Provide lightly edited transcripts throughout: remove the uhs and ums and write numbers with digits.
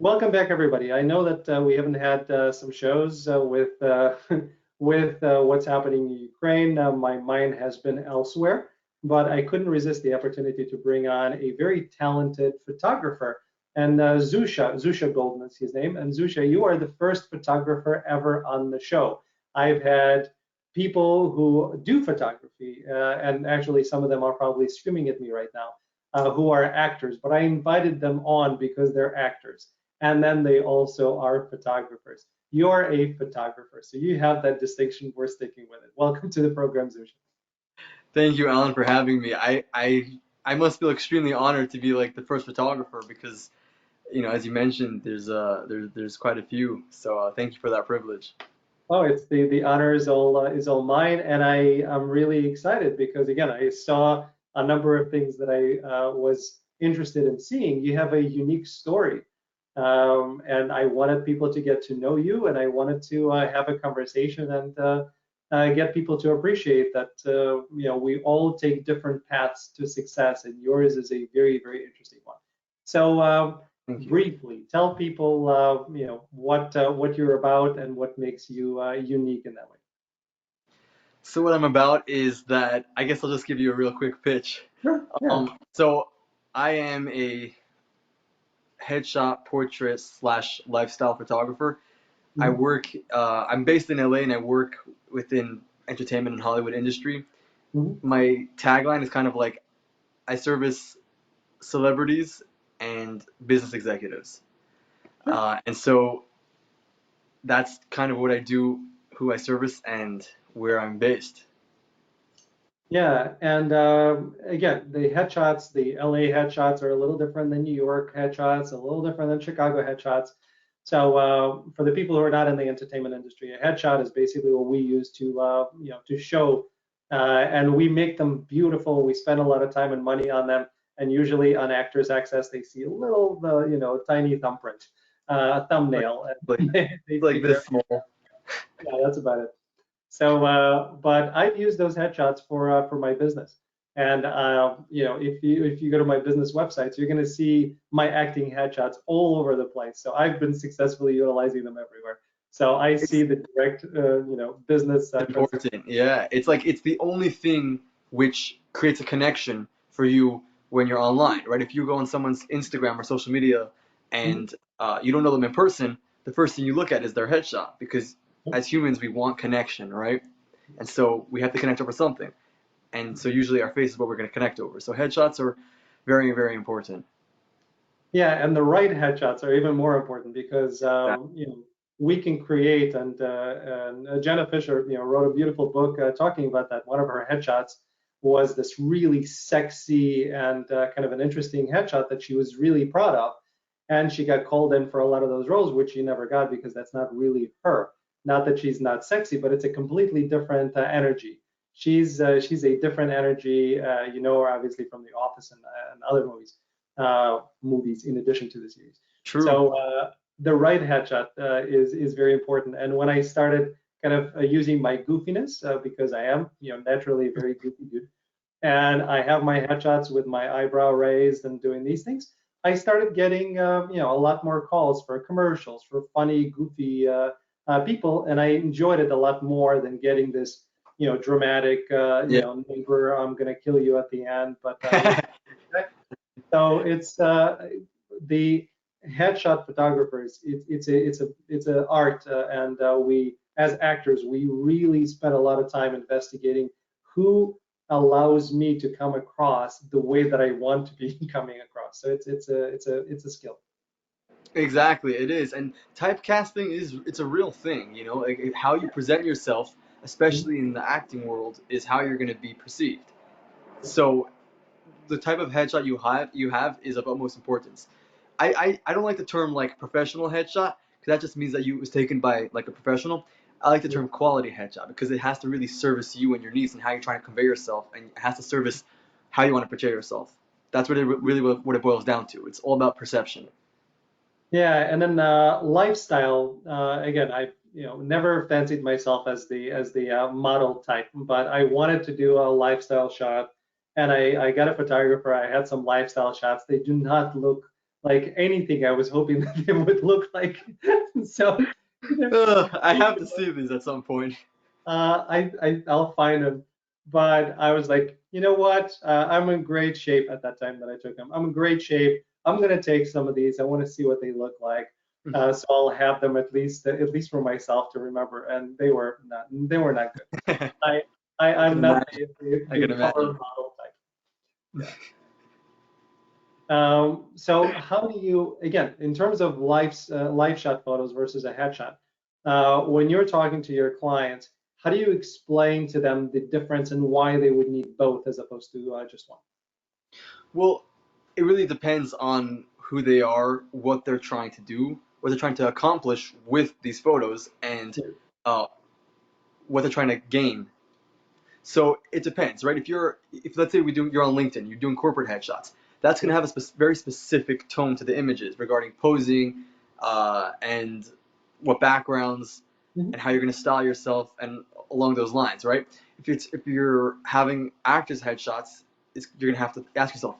Welcome back, everybody. I know that we haven't had some shows with with what's happening in Ukraine. My mind has been elsewhere, but I couldn't resist the opportunity to bring on a very talented photographer. And Zusha Goldin is his name. And Zusha, you are the first photographer ever on the show. I've had people who do photography, and actually some of them are probably screaming at me right now, who are actors, but I invited them on because they're actors, and then they also are photographers. You're a photographer, so you have that distinction. We're sticking with it. Welcome to the program, Zusha. Thank you, Alan, for having me. I must feel extremely honored to be like the first photographer because, as you mentioned, there's quite a few. So thank you for that privilege. Oh, it's the honor is all mine, and I am really excited because again, I saw a number of things that I was interested in seeing. You have a unique story, and I wanted people to get to know you, and I wanted to have a conversation and get people to appreciate that we all take different paths to success, and yours is a very interesting one. So. Thank you. Briefly tell people what you're about and what makes you unique in that way. So what I'm about is that I guess I'll just give you a real quick pitch. Sure. Yeah. So I am a headshot portrait slash lifestyle photographer. I Mhm. work. I'm based in LA and I work within entertainment and Hollywood industry. Mhm. My tagline is kind of like I service celebrities and business executives. Sure. And so that's kind of what I do, who I service, and where I'm based. Yeah, and again, the headshots, the LA headshots are a little different than New York headshots, a little different than Chicago headshots. So for the people who are not in the entertainment industry, a headshot is basically what we use to to show, and we make them beautiful. We spend a lot of time and money on them, and usually on Actors Access, they see a little tiny thumbprint, Like, thumbnail, like, and they like figure, this small. yeah, that's about it. So, but I've used those headshots for my business. And if you go to my business websites, you're going to see my acting headshots all over the place. So I've been successfully utilizing them everywhere. So I see It's the direct business transaction. important. Yeah. It's like it's the only thing which creates a connection for you when you're online, right? If you go on someone's Instagram or social media Mhm. and you don't know them in person, the first thing you look at is their headshot because Yep. as humans we want connection, right? And so we have to connect over something. And so usually our face is what we're going to connect over. So headshots are very important. Yeah, and the right headshots are even more important because That, we can create and Jenna Fisher wrote a beautiful book talking about that. One of her headshots was this really sexy and kind of an interesting headshot that she was really proud of, and she got called in for a lot of those roles, which she never got because that's not really her. Not that she's not sexy, but it's a completely different energy. She's a different energy. You know her obviously from The Office and other movies in addition to the series. true. So the right headshot is very important. And when I started kind of using my goofiness, because I am naturally a very goofy dude, and I have my headshots with my eyebrow raised and doing these things, I started getting a lot more calls for commercials for funny, goofy people, and I enjoyed it a lot more than getting this dramatic Yeah. neighbor, I'm gonna kill you at the end, but so it's the headshot photographers. It's a art, and we as actors we really spend a lot of time investigating who allows me to come across the way that I want to be coming across. So it's a skill. Exactly, it is. And typecasting is it's a real thing, like how you present yourself, Mhm. especially in the acting world, is how you're going to be perceived. So the type of headshot you have is of utmost importance. I don't like the term like professional headshot because that just means that you was taken by like a professional. I like the Yeah. term quality headshot because it has to really service you and your needs and how you're trying to convey yourself, and it has to service how you want to portray yourself. That's really what it boils down to. It's all about perception. Yeah, and then lifestyle. Again, I never fancied myself as the model type, but I wanted to do a lifestyle shot, and I got a photographer. I had some lifestyle shots. They do not look like anything I was hoping that they would look like. So, I have to see these at some point. I'll find them. But I was like, you know what? I'm in great shape at that time that I took them. I'm in great shape. I'm gonna take some of these. I want to see what they look like. So I'll have them at least for myself to remember. And they were not good. I I, can I'm not imagine. I can the color imagine. model type. Yeah. So how do you, again, in terms of live shot photos versus a headshot, when you're talking to your clients, how do you explain to them the difference and why they would need both as opposed to just one? Well, it really depends on who they are, what they're trying to do, what they're trying to accomplish with these photos, and Yeah. uh, what they're trying to gain. So it depends, right? If let's say you're on LinkedIn, you're doing corporate headshots, that's going to have a very specific tone to the images regarding posing, and what backgrounds, Mhm. and how you're going to style yourself, and along those lines, right? If you're having actors headshots, you're going to have to ask yourself,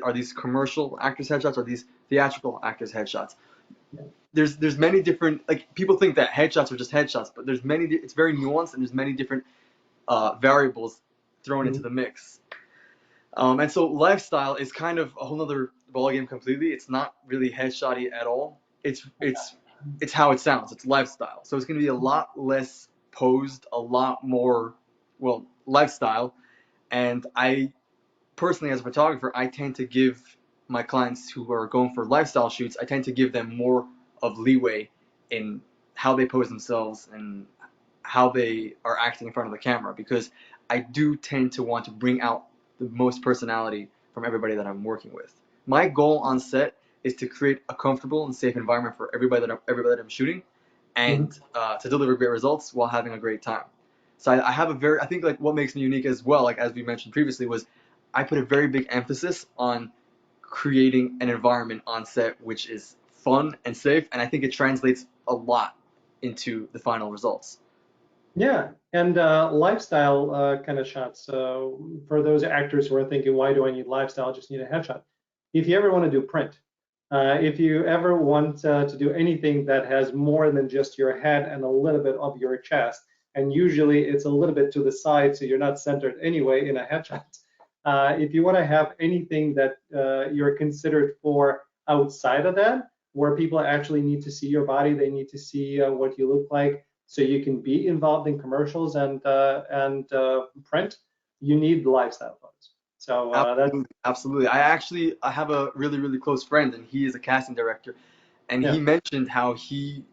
are these commercial actors headshots? Or are these theatrical actors headshots? Yeah. There's many different, like, people think that headshots are just headshots, but there's many. It's very nuanced, and there's many different variables thrown into Mhm. the mix. And so lifestyle is kind of a whole other ballgame completely. It's not really headshotty at all. It's how it sounds. It's lifestyle. So it's going to be a lot less posed, a lot more, well, lifestyle. And I personally, as a photographer, I tend to give my clients who are going for lifestyle shoots, I tend to give them more of leeway in how they pose themselves and how they are acting in front of the camera, because I do tend to want to bring out the most personality from everybody that I'm working with. My goal on set is to create a comfortable and safe environment for everybody that I'm shooting, and Mhm. to deliver great results while having a great time. So I have a very, I think, like, what makes me unique as well, like as we mentioned previously, was I put a very big emphasis on creating an environment on set which is fun and safe, and I think it translates a lot into the final results. Yeah, and lifestyle kind of shots. So for those actors who are thinking, why do I need lifestyle? I just need a headshot. If you ever want to do print, if you ever want to do anything that has more than just your head and a little bit of your chest, and usually it's a little bit to the side, so you're not centered anyway in a headshot. If you want to have anything that you're considered for outside of that, where people actually need to see your body, they need to see what you look like so you can be involved in commercials and print, you need lifestyle photos. So that's Absolutely, absolutely. I have a really close friend, and he is a casting director, and he yeah, mentioned how he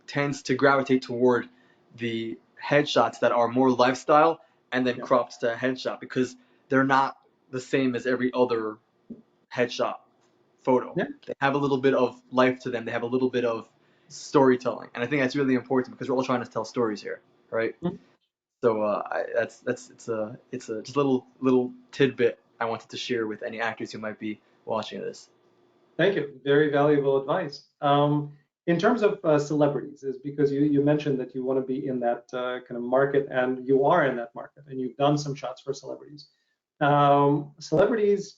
tends to gravitate toward the headshots that are more lifestyle and then yeah, cropped to headshot, because they're not the same as every other headshot photo. yeah. They have a little bit of life to them. They have a little bit of storytelling, and I think that's really important because we're all trying to tell stories here, right? Mhm. So that's it's a just little tidbit I wanted to share with any actors who might be watching this. Thank you. Very valuable advice. In terms of celebrities, is because you mentioned that you want to be in that kind of market, and you are in that market, and you've done some shots for celebrities. Celebrities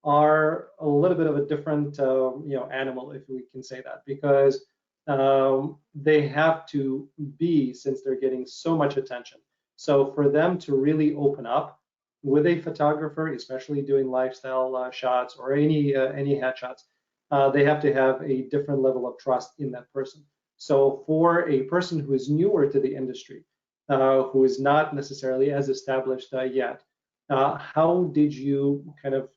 are a little bit of a different, animal, if we can say that, because they have to be, since they're getting so much attention. So for them to really open up with a photographer, especially doing lifestyle shots or any headshots, they have to have a different level of trust in that person. So for a person who is newer to the industry, who is not necessarily as established yet, how did you kind of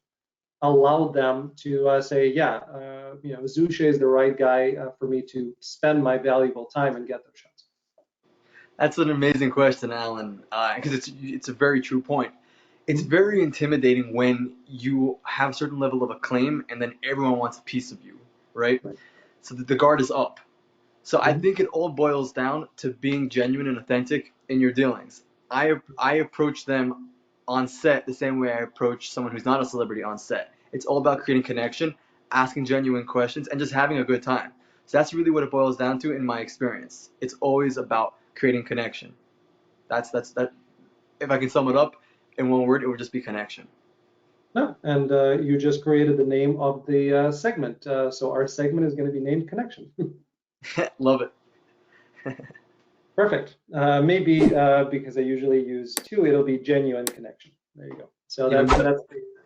allow them to say, yeah, Zusha is the right guy for me to spend my valuable time and get those shots? That's an amazing question, Alan, because it's a very true point. It's Mhm. very intimidating when you have a certain level of acclaim and then everyone wants a piece of you, right? Right. So the guard is up. So I Mhm. think it all boils down to being genuine and authentic in your dealings. I approach them on set the same way I approach someone who's not a celebrity on set. It's all about creating connection, asking genuine questions, and just having a good time. So that's really what it boils down to in my experience. It's always about creating connection. That's that. If I can sum it up in one word, it would just be connection. No, and you just created the name of the segment. So our segment is going to be named Connection. Love it. Perfect. Maybe because I usually use two, it'll be Genuine Connection. There you go. So Even better.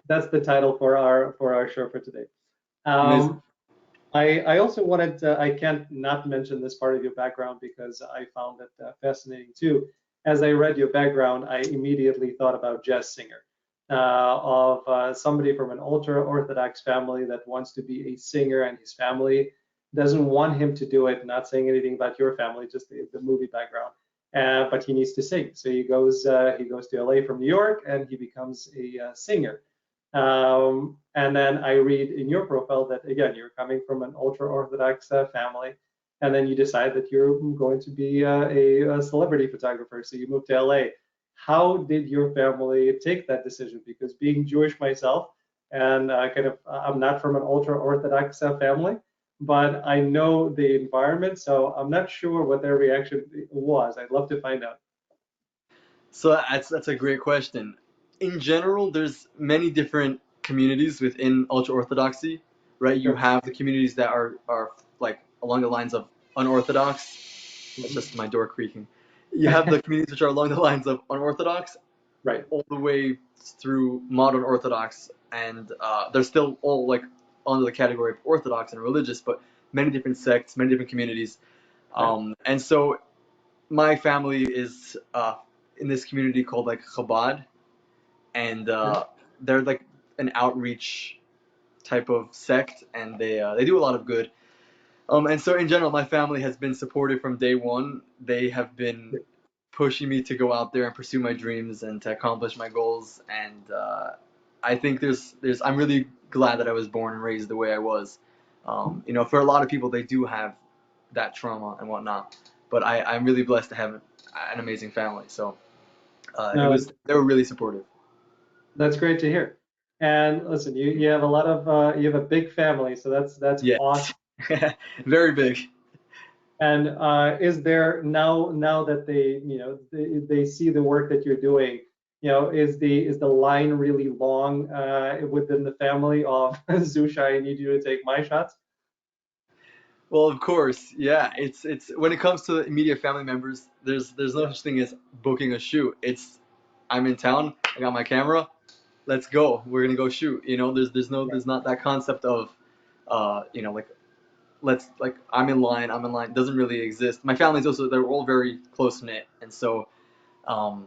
that's the title for our show for today. Amazing. Um, I also wanted I can't not mention this part of your background because I found it fascinating too. As I read your background, I immediately thought about jazz singer, of somebody from an ultra Orthodox family that wants to be a singer, and his family doesn't want him to do it. Not saying anything about your family, just the movie background. But he needs to sing, so he goes to LA from New York, and he becomes a singer. And then I read in your profile that again you're coming from an ultra Orthodox family, and then you decide that you're going to be a celebrity photographer. So you moved to LA. How did your family take that decision? Because being Jewish myself, and I'm not from an ultra Orthodox family, but I know the environment, so I'm not sure what their reaction was. I'd love to find out. So that's a great question. In general, there's many different communities within ultra orthodoxy, right? You Sure. have the communities that are like along the lines of unorthodox. That's Mhm. just my door creaking. You have the communities which are along the lines of unorthodox, Right. all the way through modern orthodox, and they're still all like under the category of orthodox and religious, but many different sects, many different communities. Right. And so my family is in this community called like Chabad, and Sure. they're like an outreach type of sect, and they do a lot of good. And so in general, my family has been supportive from day one. They have been pushing me to go out there and pursue my dreams and to accomplish my goals. And I think there's I'm really glad that I was born and raised the way I was. For a lot of people, they do have that trauma and whatnot, but I'm really blessed to have an amazing family. So No, they were really supportive. that's great to hear. And listen, you have a lot of you have a big family, so that's awesome. Yes, very big. And is there now that they see the work that you're doing, is the line really long within the family of Zusha, I need you to take my shots? Well, of course, yeah. It's when it comes to immediate family members, there's no Yeah, such thing as booking a shoot. It's I'm in town, I got my camera, let's go. We're gonna go shoot. right. There's not that concept of, like I'm in line. Doesn't really exist. My family's also they're all very close knit, and so um,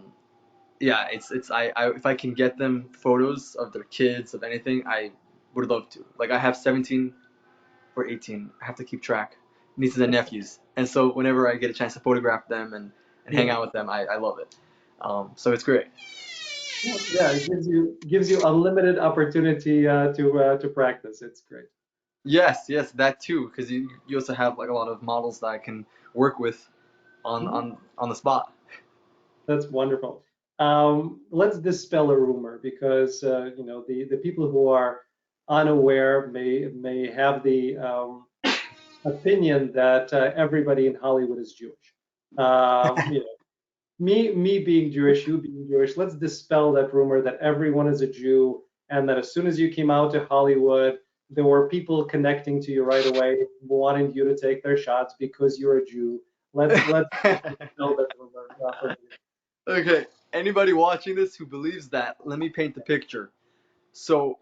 yeah, it's I if I can get them photos of their kids of anything, I would love to. Like I have 17 or 18. I have to keep track. Nieces and nephews. And so whenever I get a chance to photograph them and hang Yeah. out with them, I love it. So it's great. Well, yeah, it gives you unlimited opportunity to practice. It's great. Yes, yes, that too, because you also have like a lot of models that I can work with on Mhm. on the spot. That's wonderful. Let's dispel a rumor because the people who are unaware may have the opinion that everybody in Hollywood is Jewish. You know, me being Jewish, you being Jewish. Let's dispel that rumor that everyone is a Jew, and that as soon as you came out to Hollywood, there were people connecting to you right away, wanting you to take their shots because you're a Jew. Let's dispel that rumor from the Okay, anybody watching this who believes that, let me paint the picture. So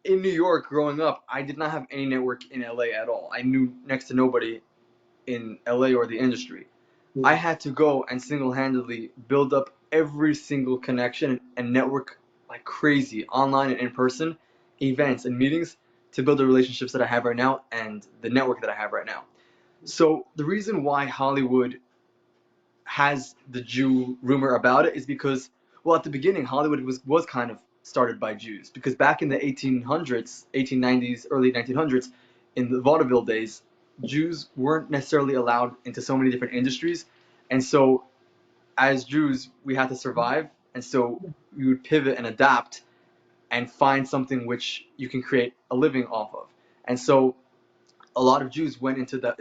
in New York growing up, I did not have any network in LA at all. I knew next to nobody in LA or the industry. I beginning. had to go and single-handedly build up every single connection and network like crazy online and in person, events and meetings to build the relationships that I have right now and the network that I have right now. So the reason why Hollywood has the Jew rumor about it is because, well, at the beginning, Hollywood was kind of started by Jews because back in the 1800s, 1890s, early 1900s, in the vaudeville days, Jews weren't necessarily allowed into so many different industries, and so as Jews, we had to survive, and so we would pivot and adapt and find something which you can create a living off of. And so a lot of Jews went into the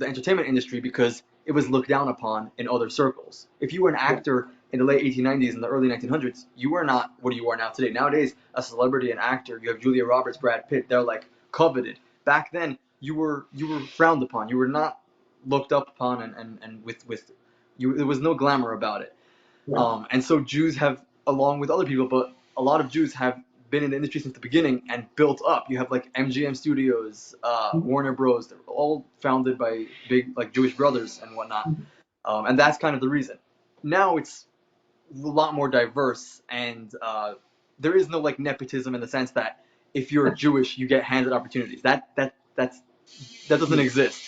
entertainment industry because it was looked down upon in other circles. If you were an Yeah, actor in the late 1890s and the early 1900s, you were not what you are now today. Nowadays, a celebrity, an actor, you have Julia Roberts, Brad Pitt, they're like coveted. Back then, you were frowned upon. You were not looked up upon, and with you, there was no glamour about it. Right. And so Jews have, along with other people, but a lot of Jews have been in the industry since the beginning and built up. You have like MGM Studios, Warner Bros. They're all founded by big like Jewish brothers and whatnot, and that's kind of the reason. Now it's a lot more diverse, and there is no like nepotism in the sense that if you're Jewish, you get handed opportunities. That doesn't exist.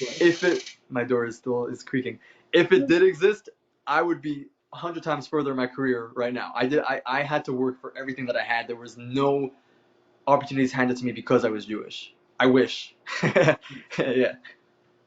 Right. If it, my door is creaking. If it did exist, I would be 100 times further in my career right now. I had to work for everything that I had. There was no opportunities handed to me because I was Jewish. I wish. Yeah.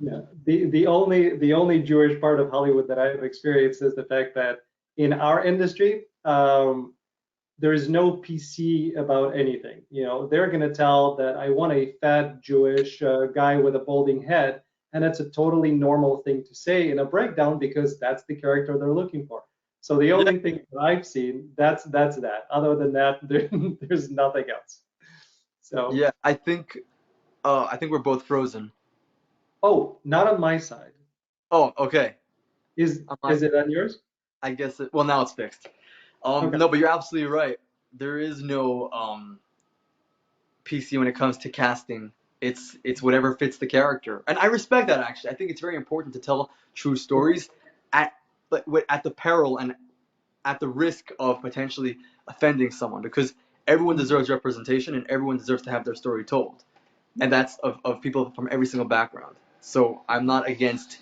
Yeah, the only Jewish part of Hollywood that I've experienced is the fact that in our industry, there is no PC about anything. They're going to tell that I want a fat Jewish guy with a balding head, and it's a totally normal thing to say in a breakdown because that's the character they're looking for. So the Yeah. only thing that I've seen, that's that. Other than that, there's nothing else. So, Yeah. I think we're both frozen. oh, not on my side. Oh, okay. Is On my, is it on yours? I guess it. Well, now it's fixed. Okay. No, but you're absolutely right. There is no PC when it comes to casting. It's whatever fits the character, and I respect that actually. I think it's very important to tell true stories at at the peril and at the risk of potentially offending someone, because everyone deserves representation and everyone deserves to have their story told, and that's of people from every single background. So I'm not against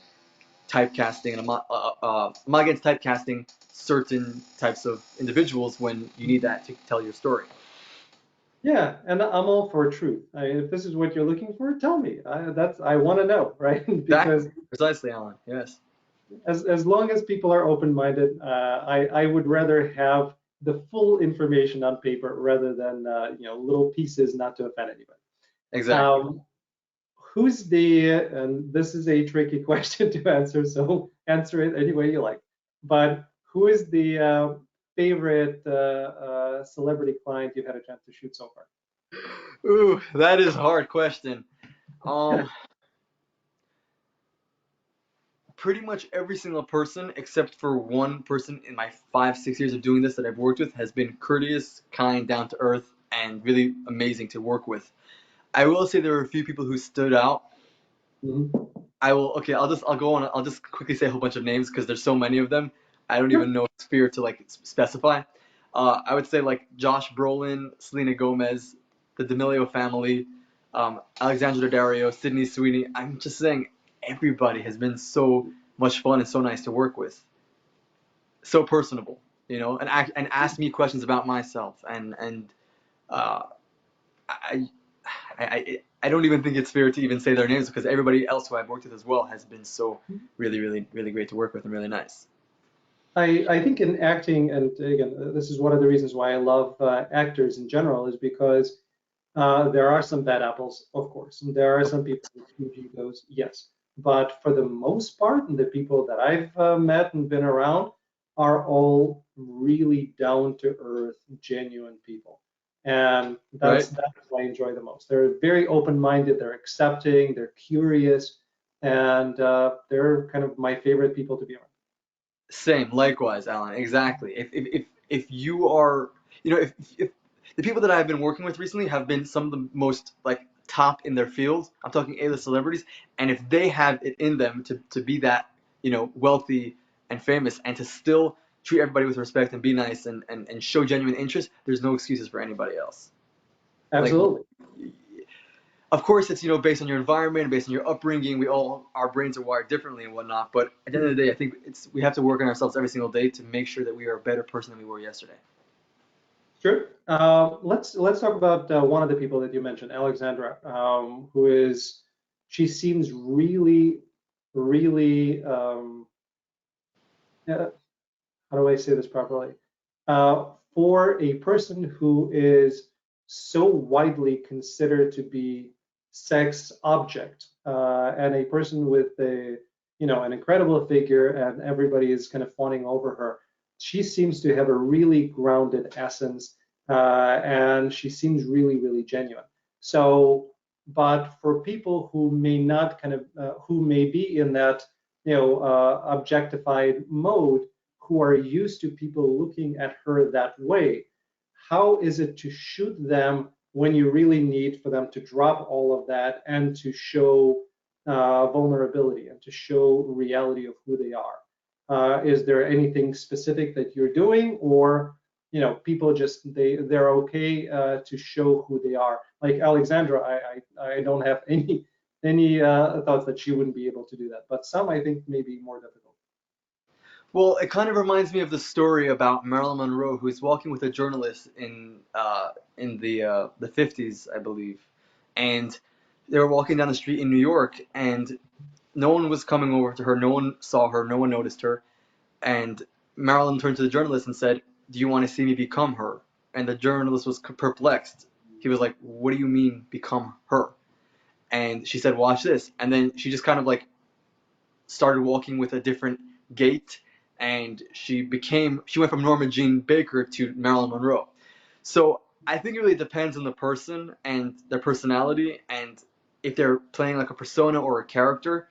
typecasting, and I'm not against typecasting certain types of individuals when you need that to tell your story. Yeah, and I'm all for truth. If this is what you're looking for, tell me. I want to know, right? Because Exactly, precisely, Alan. Yes. as long as people are open-minded, I would rather have the full information on paper rather than little pieces not to offend anybody. Exactly. Um, and this is a tricky question to answer, so answer it any way you like. But who is the favorite celebrity client you've had a chance to shoot so far? Ooh, that is a hard question. Um, Pretty much every single person, except for one person in my 5, 6 years of doing this that I've worked with, has been courteous, kind, down to earth, and really amazing to work with. I will say there were a few people who stood out. Mhm. I will. Okay, I'll go on. I'll just quickly say a whole bunch of names because there's so many of them. I don't even Sure. know if it's fair to like specify. I would say like Josh Brolin, Selena Gomez, the D'Amelio family, Alexandra Daddario, Sydney Sweeney. I'm just saying everybody has been so much fun and so nice to work with, so personable, and ask me questions about myself, and uh, I, I don't even think it's fair to even say their names because everybody else who I've worked with as well has been so really, really, really great to work with and really nice. I think in acting, and again, this is one of the reasons why I love actors in general, is because there are some bad apples, of course, and there are some people with huge egos, yes. But for the most part, the people that I've met and been around are all really down to earth, genuine people, and that's Right? that's what I enjoy the most. They're very open-minded, they're accepting, they're curious, and they're kind of my favorite people to be around. Same, likewise, Alan. Exactly. If you are, if the people that I've been working with recently have been some of the most like top in their fields, I'm talking A-list celebrities, and if they have it in them to be that, wealthy and famous and to still treat everybody with respect and be nice and show genuine interest, there's no excuses for anybody else. Like, Absolutely. of course, it's based on your environment, based on your upbringing. Our brains are wired differently and whatnot. But at the end of the day, I think we have to work on ourselves every single day to make sure that we are a better person than we were yesterday. Sure. Let's talk about one of the people that you mentioned, Alexandra, she seems really, really, how do I say this properly? For a person who is so widely considered to be sex object, and a person with an incredible figure, and everybody is kind of fawning over her. she seems to have a really grounded essence, and she seems really, really genuine. So, but for people who may not kind of, who may be in that, objectified mode, who are used to people looking at her that way, how is it to shoot them when you really need for them to drop all of that and to show vulnerability and to show reality of who they are? Is there anything specific that you're doing, or people just they're okay to show who they are? Like Alexandra, I don't have any thoughts that she wouldn't be able to do that, but some I think may be more difficult. Well, it kind of reminds me of the story about Marilyn Monroe, who's walking with a journalist in the 50s, I believe, and they were walking down the street in New York, and no one was coming over to her, no one saw her, no one noticed her, and Marilyn turned to the journalist and said, "Do you want to see me become her?" And the journalist was perplexed. He was like, "What do you mean become her?" And she said, "Watch this." And then she just kind of like started walking with a different gait, and she went from Norma Jean Baker to Marilyn Monroe. So I think it really depends on the person and their personality, and if they're playing like a persona or a character.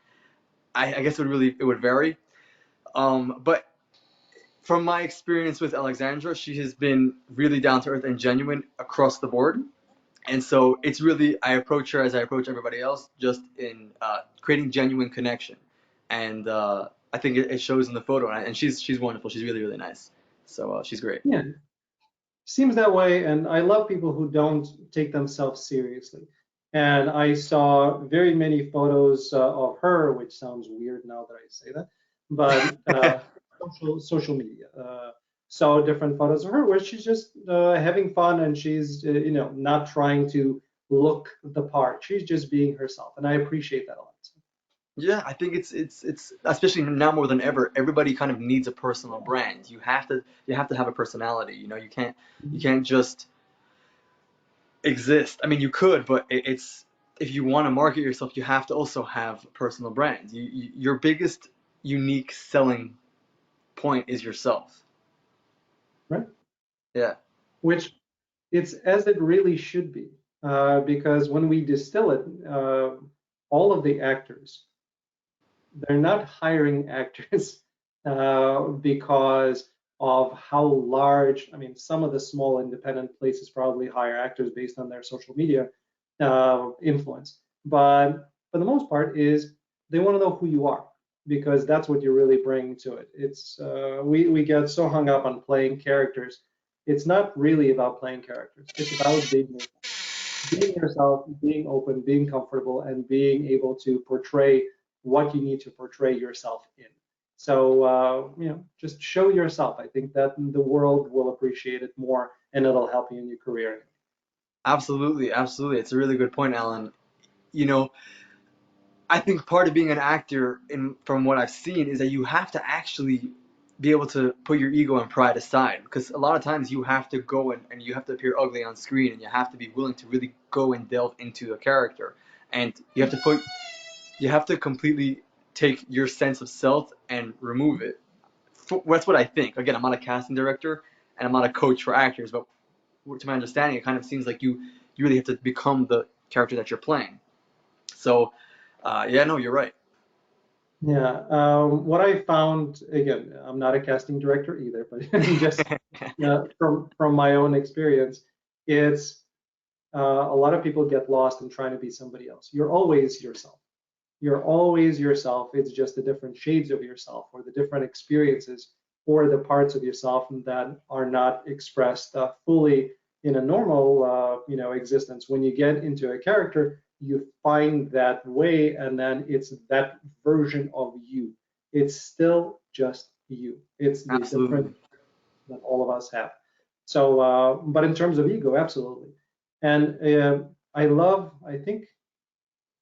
I guess it would vary. But from my experience with Alexandra, she has been really down to earth and genuine across the board. And so it's really, I approach her as I approach everybody else, just in creating genuine connection. And I think it shows in the photo. And she's wonderful. She's really, really nice. So she's great. Yeah, seems that way, and I love people who don't take themselves seriously. And I saw very many photos of her, which sounds weird now that I say that, but social media. Saw different photos of her where she's just having fun, and she's not trying to look the part. She's just being herself, and I appreciate that a lot. Yeah, I think it's especially now more than ever. Everybody kind of needs a personal brand. You have to have a personality. You can't just exist. I mean, you could, but it's if you want to market yourself, you have to also have personal brands. Your biggest unique selling point is yourself. Right? Yeah, Which it's as it really should be, because when we distill it, all of the actors, they're not hiring actors because of how large. I mean, some of the small independent places probably hire actors based on their social media influence, but for the most part, is they want to know who you are, because that's what you really bring to it. It's we get so hung up on playing characters. It's not really about playing characters. It's about being yourself, being open, being comfortable, and being able to portray what you need to portray yourself in. So, just show yourself. I think that the world will appreciate it more, and it'll help you in your career. absolutely, absolutely. It's a really good point, Alan. You know, I think part of being an actor, from what I've seen, is that you have to actually be able to put your ego and pride aside, because a lot of times you have to go and you have to appear ugly on screen, and you have to be willing to really go and delve into a character, and you have to completely take your sense of self and remove it. That's what I think. Again, I'm not a casting director and I'm not a coach for actors, but to my understanding, it kind of seems like you really have to become the character that you're playing. So, yeah, no, you're right. Yeah. What I found, again, I'm not a casting director either, but just from my own experience, it's a lot of people get lost in trying to be somebody else. You're always yourself. You're always yourself. It's just the different shades of yourself, or the different experiences, or the parts of yourself that are not expressed fully in a normal, existence. When you get into a character, you find that way, and then it's that version of you. It's still just you. It's the different Absolutely. that all of us have. So, but in terms of ego, absolutely. And I think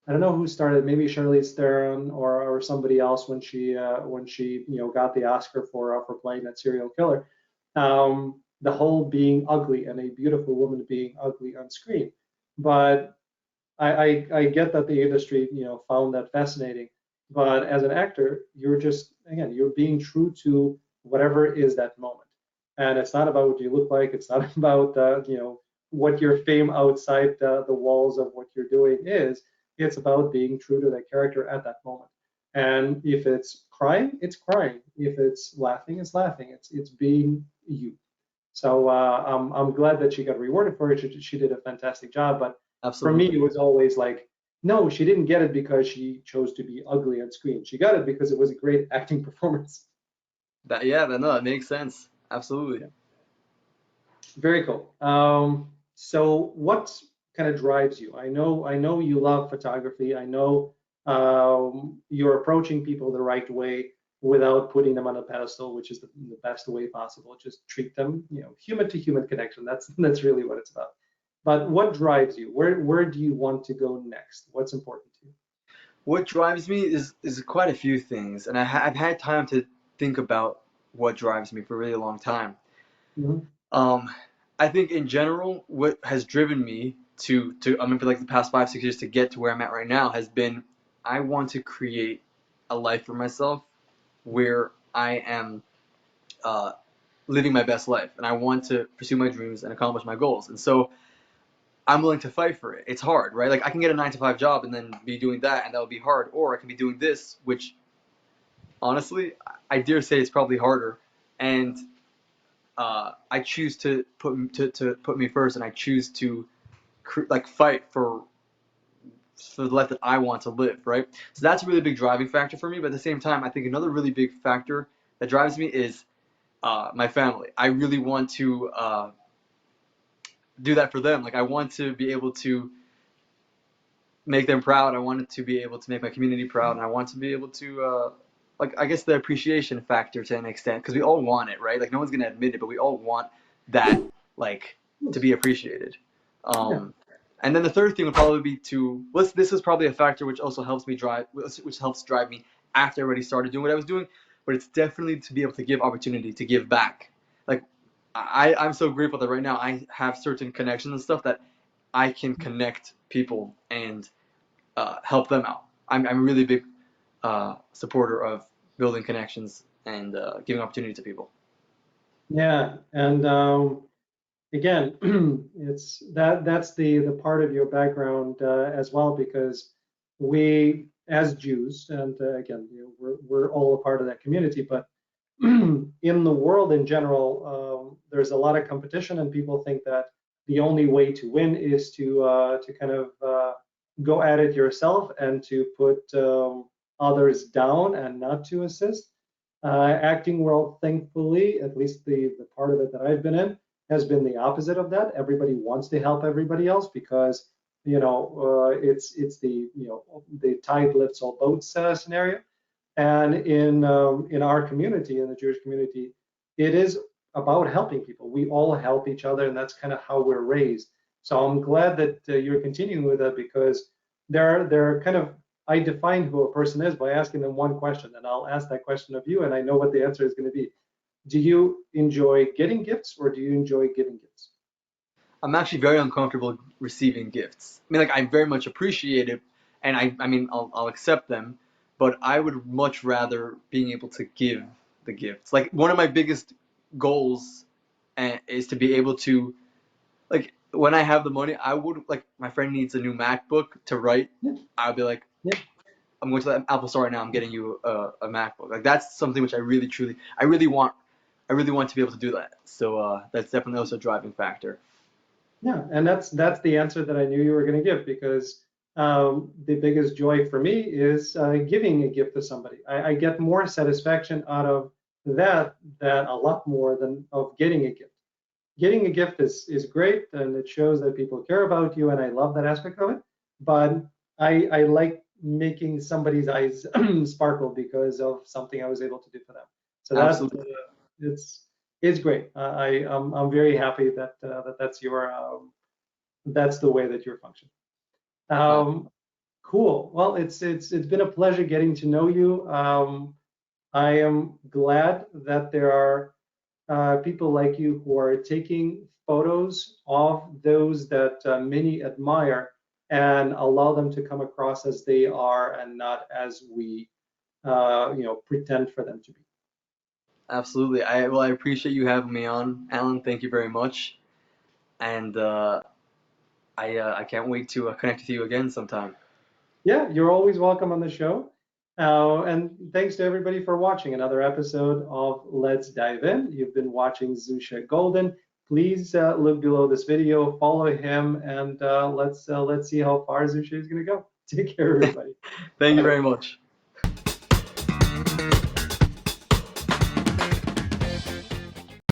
I don't know who started, maybe Charlize Theron or somebody else when she got the Oscar for playing that serial killer. The whole being ugly and a beautiful woman being ugly on screen. But I get that the industry found that fascinating. But as an actor, you're just again you're being true to whatever is that moment. And it's not about what you look like. It's not about what your fame outside the walls of what you're doing is. It's about being true to that character at that moment. And if it's crying, it's crying. If it's laughing, it's laughing. It's being you. So I'm glad that she got rewarded for it. She did a fantastic job. But for me, Absolutely. it was always like, no, she didn't get it because she chose to be ugly on screen. She got it because it was a great acting performance. That yeah, that no, that makes sense. Absolutely. Yeah, very cool. So what kind of drives you? I know you love photography. I know you're approaching people the right way without putting them on a pedestal, which is the best way possible. Just treat them, human to human connection. That's really what it's about. But what drives you? Where do you want to go next? What's important to you? What drives me is quite a few things, and I've had time to think about what drives me for a really long time. Mhm. Um, I think in general, what has driven me to I mean for like the past 5 6 years to get to where I'm at right now has been I want to create a life for myself where I am uh, living my best life, and I want to pursue my dreams and accomplish my goals. And so I'm willing to fight for it. It's hard, right? Like I can get a 9 to 5 job and then be doing that, and that would be hard. Or I can be doing this, which honestly, I dare say it's probably harder. And I choose to to put me first, and I choose to like fight for the life that I want to live, right? So that's a really big driving factor for me. But at the same time, I think another really big factor that drives me is my family. I really want to do that for them. Like I want to be able to make them proud. I wanted to be able to make my community proud, and I want to be able to like I guess the appreciation factor to an extent because we all want it, right? Like no one's gonna admit it, but we all want that like to be appreciated. Yeah. Um, and then the third thing would probably be to this is probably a factor which also helps me drive which helps drive me after I already started doing what I was doing, but it's definitely to be able to give opportunity to give back. Like I'm so grateful that right now I have certain connections and stuff that I can connect people and help them out. I'm a really big supporter of building connections and giving opportunity to people. Yeah. And again, it's that's the part of your background as well, because we as Jews, and again, we're all a part of that community, but in the world in general, there's a lot of competition, and people think that the only way to win is to kind of go at it yourself and to put others down and not to assist. Acting world, thankfully, at least the part of it that I've been in, has been the opposite of that. Everybody wants to help everybody else because it's the tide lifts all boats scenario. And in our community, in the Jewish community, it is about helping people. We all help each other, and that's kind of how we're raised. So I'm glad that you're continuing with that, because they're kind of, I define who a person is by asking them one question, and I'll ask that question of you, and I know what the answer is going to be. Do you enjoy getting gifts, or do you enjoy giving gifts? I'm actually very uncomfortable receiving gifts. I mean, like I very much appreciate it, and I mean, I'll accept them, but I would much rather being able to give the gifts. Like one of my biggest goals is to be able to like when I have the money, I would like my friend needs a new MacBook to write. Yeah, I'll be like, yeah, I'm going to the Apple Store right now. I'm getting you a MacBook. Like that's something which I really truly I really want. I really want to be able to do that. So that's definitely also a driving factor. yeah. And that's the answer that I knew you were going to give, because the biggest joy for me is giving a gift to somebody. I get more satisfaction out of that a lot more than of getting a gift. Getting a gift is great, and it shows that people care about you, and I love that aspect of it. But I like making somebody's eyes sparkle because of something I was able to do for them. So that Absolutely. it's great. I'm very happy that that's your that's the way that you're functioning. Uh, Um, cool. Well, it's been a pleasure getting to know you. I am glad that there are people like you who are taking photos of those that many admire and allow them to come across as they are and not as we pretend for them to be. Absolutely. I appreciate you having me on, Alan. Thank you very much. And I can't wait to connect with you again sometime. Yeah, you're always welcome on the show. And thanks to everybody for watching another episode of Let's Dive In. You've been watching Zusha Goldin. Please look below this video, follow him, and let's see how far Zusha is going to go. Take care, everybody. Thank you Bye. very much.